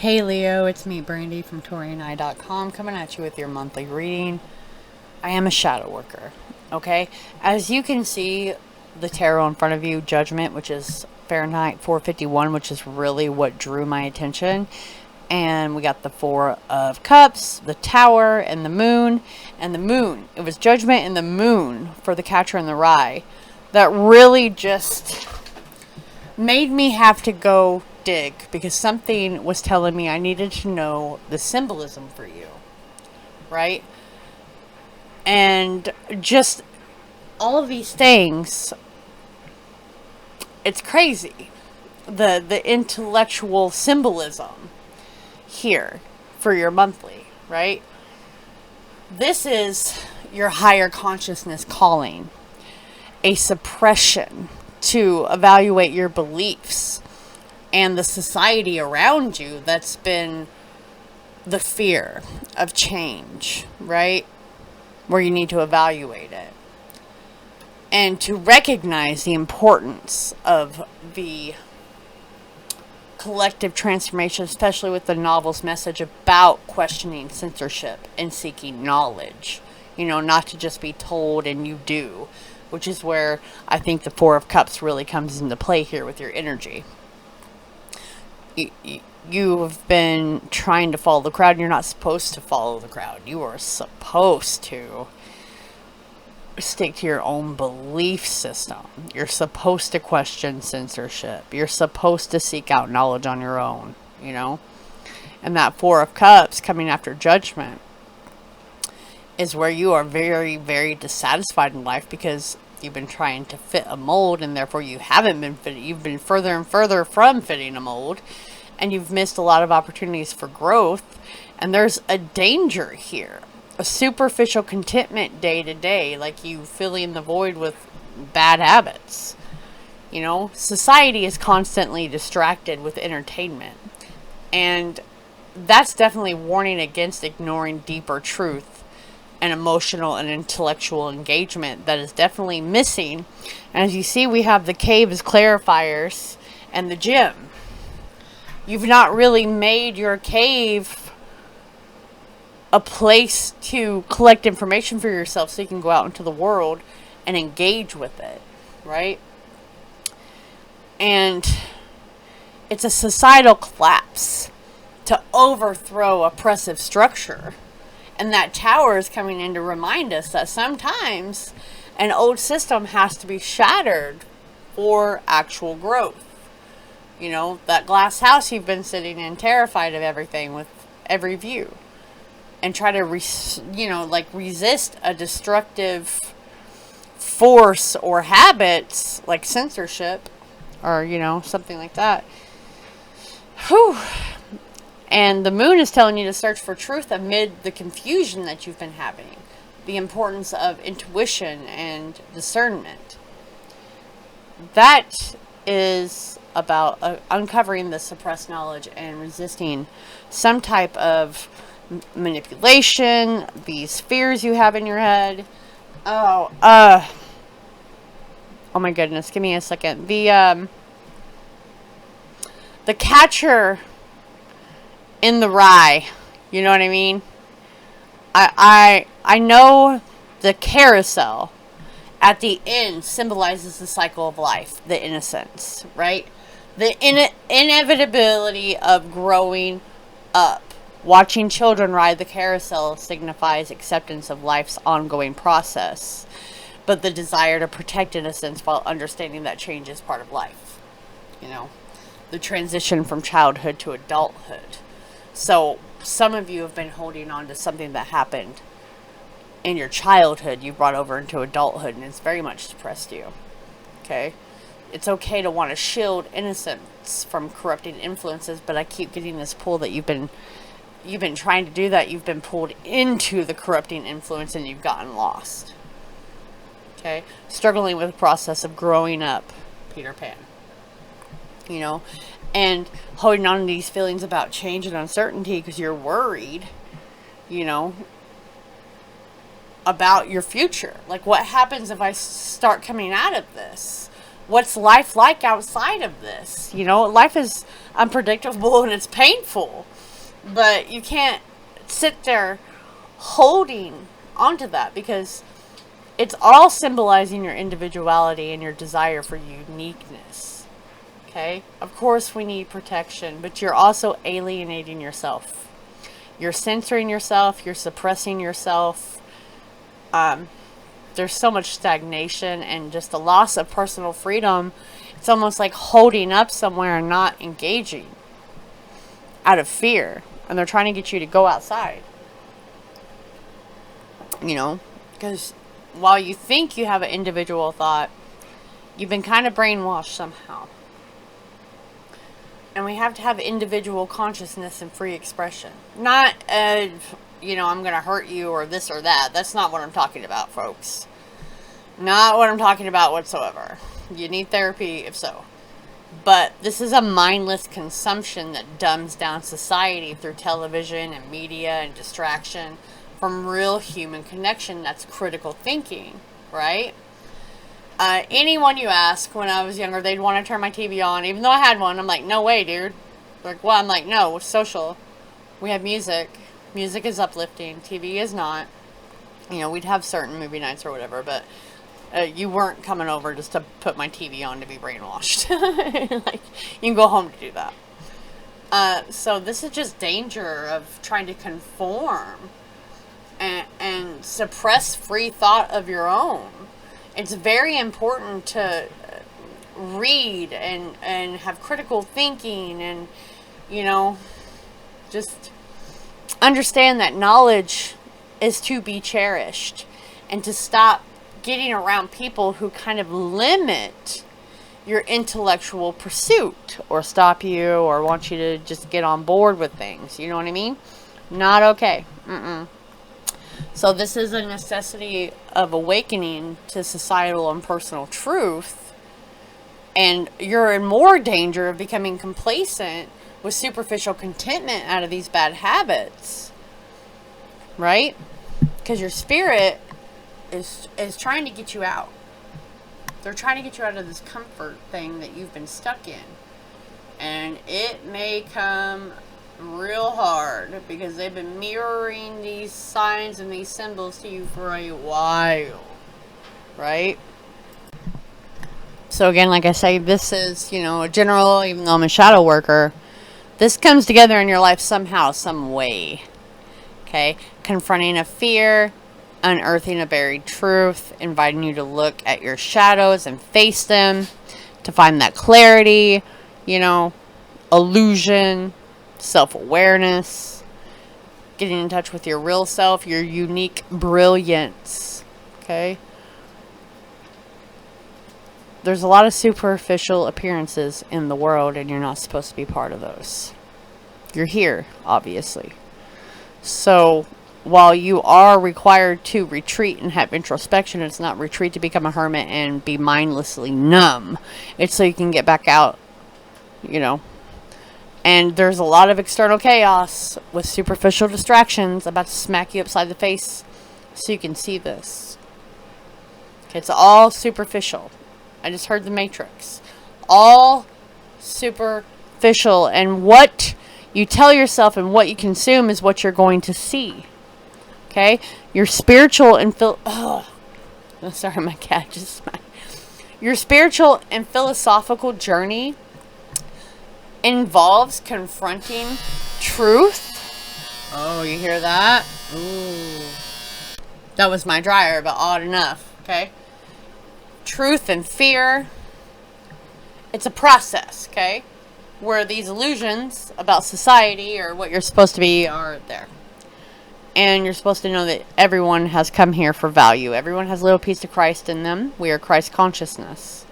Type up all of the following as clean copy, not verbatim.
Hey Leo, it's me, Brandy from Taurean.com, coming at you with your monthly reading. I am a shadow worker, okay? As you can see, the tarot in front of you, Judgment, which is Fahrenheit 451, which is really what drew my attention. And we got the Four of Cups, the Tower, and the Moon. And the Moon, it was Judgment and the Moon for the Catcher in the Rye that really just made me have to go dig, because something was telling me I needed to know the symbolism for you, right? And just all of these things, it's crazy, the intellectual symbolism here for your monthly, right? This is your higher consciousness calling, a suppression to evaluate your beliefs and the society around you that's been the fear of change, right? Where you need to evaluate it. And to recognize the importance of the collective transformation, especially with the novel's message about questioning censorship and seeking knowledge. You know, not to just be told and you do, which is where I think the Four of Cups really comes into play here with your energy. You have been trying to follow the crowd. You're not supposed to follow the crowd. You are supposed to stick to your own belief system. You're supposed to question censorship. You're supposed to seek out knowledge on your own, you know? And that Four of Cups coming after Judgment is where you are very, very dissatisfied in life because you've been trying to fit a mold, and therefore you haven't been fitting. You've been further and further from fitting a mold, and you've missed a lot of opportunities for growth. And there's a danger here, a superficial contentment day to day, like you filling the void with bad habits. You know, society is constantly distracted with entertainment, and that's definitely warning against ignoring deeper truth and emotional and intellectual engagement that is definitely missing. And as you see, we have the cave as clarifiers and the gym. You've not really made your cave a place to collect information for yourself so you can go out into the world and engage with it, right? And it's a societal collapse to overthrow oppressive structure. And that Tower is coming in to remind us that sometimes an old system has to be shattered for actual growth. You know, that glass house you've been sitting in, terrified of everything with every view. And try to, resist a destructive force or habits like censorship or, something like that. Whew. And the Moon is telling you to search for truth amid the confusion that you've been having. The importance of intuition and discernment. That is about uncovering the suppressed knowledge and resisting some type of manipulation, these fears you have in your head. Oh my goodness, give me a second. The Catcher in the Rye, you know what I mean? I know the carousel at the end symbolizes the cycle of life, the innocence, right? The inevitability of growing up. Watching children ride the carousel signifies acceptance of life's ongoing process, but the desire to protect innocence while understanding that change is part of life. You know, the transition from childhood to adulthood. So some of you have been holding on to something that happened in your childhood you brought over into adulthood, and it's very much suppressed you. Okay? It's okay to want to shield innocence from corrupting influences, but I keep getting this pull that you've been trying to do that. You've been pulled into the corrupting influence and you've gotten lost. Okay? Struggling with the process of growing up, Peter Pan. You know? And holding on to these feelings about change and uncertainty because you're worried, about your future. Like, what happens if I start coming out of this? what's life like outside of this? You know, life is unpredictable and it's painful, but you can't sit there holding onto that, because it's all symbolizing your individuality and your desire for uniqueness. Okay? Of course we need protection, but you're also alienating yourself. You're censoring yourself, you're suppressing yourself. There's so much stagnation and just a loss of personal freedom. It's almost like holding up somewhere and not engaging out of fear. And they're trying to get you to go outside. You know, because while you think you have an individual thought, you've been kind of brainwashed somehow. And we have to have individual consciousness and free expression. Not, you know, I'm going to hurt you or this or that. That's not what I'm talking about, folks. Not what I'm talking about whatsoever. You need therapy, if so. But this is a mindless consumption that dumbs down society through television and media and distraction from real human connection. That's critical thinking, right? Anyone you ask when I was younger, they'd want to turn my TV on. Even though I had one, I'm like, no way, dude. Like, well, I'm like, no, it's social. We have music. Music is uplifting. TV is not. You know, we'd have certain movie nights or whatever, but you weren't coming over just to put my TV on to be brainwashed. Like, you can go home to do that. So this is just danger of trying to conform and suppress free thought of your own. It's very important to read and have critical thinking and, you know, just understand that knowledge is to be cherished, and to stop getting around people who kind of limit your intellectual pursuit or stop you or want you to just get on board with things. You know what I mean? Not okay. So this is a necessity of awakening to societal and personal truth. And you're in more danger of becoming complacent with superficial contentment out of these bad habits. Right? Because your spirit is trying to get you out. They're trying to get you out of this comfort thing that you've been stuck in. And it may come real hard, because they've been mirroring these signs and these symbols to you for a while, right? So again, like I say, this is, you know, a general, even though I'm a shadow worker, this comes together in your life somehow, some way. Okay? Confronting a fear, unearthing a buried truth, inviting you to look at your shadows and face them, to find that clarity, you know, illusion, self-awareness, getting in touch with your real self, your unique brilliance. Okay? There's a lot of superficial appearances in the world, and you're not supposed to be part of those. You're here, obviously. So, while you are required to retreat and have introspection, it's not retreat to become a hermit and be mindlessly numb. It's so you can get back out, you know. And there's a lot of external chaos with superficial distractions about to smack you upside the face so you can see this. It's all superficial. I just heard the Matrix. All superficial. And what you tell yourself and what you consume is what you're going to see. Okay? Your spiritual and sorry, my cat just smacked. Your spiritual and philosophical journey involves confronting truth. Oh, you hear that? Ooh. That was my dryer, but odd enough. Okay? Truth and fear. It's a process, okay? Where these illusions about society or what you're supposed to be are there. And you're supposed to know that everyone has come here for value. Everyone has a little piece of Christ in them. We are Christ consciousness.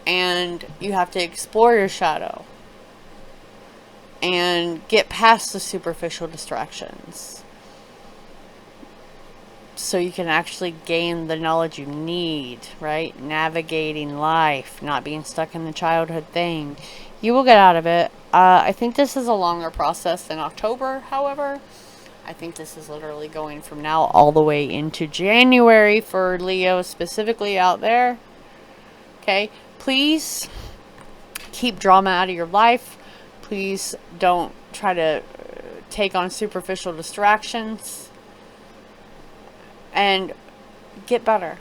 And you have to explore your shadow and get past the superficial distractions so you can actually gain the knowledge you need, right? Navigating life, not being stuck in the childhood thing. You will get out of it. I think this is a longer process than October, however. I think this is literally going from now all the way into January for Leo specifically out there. Okay? Please keep drama out of your life. Please don't try to take on superficial distractions. And get better.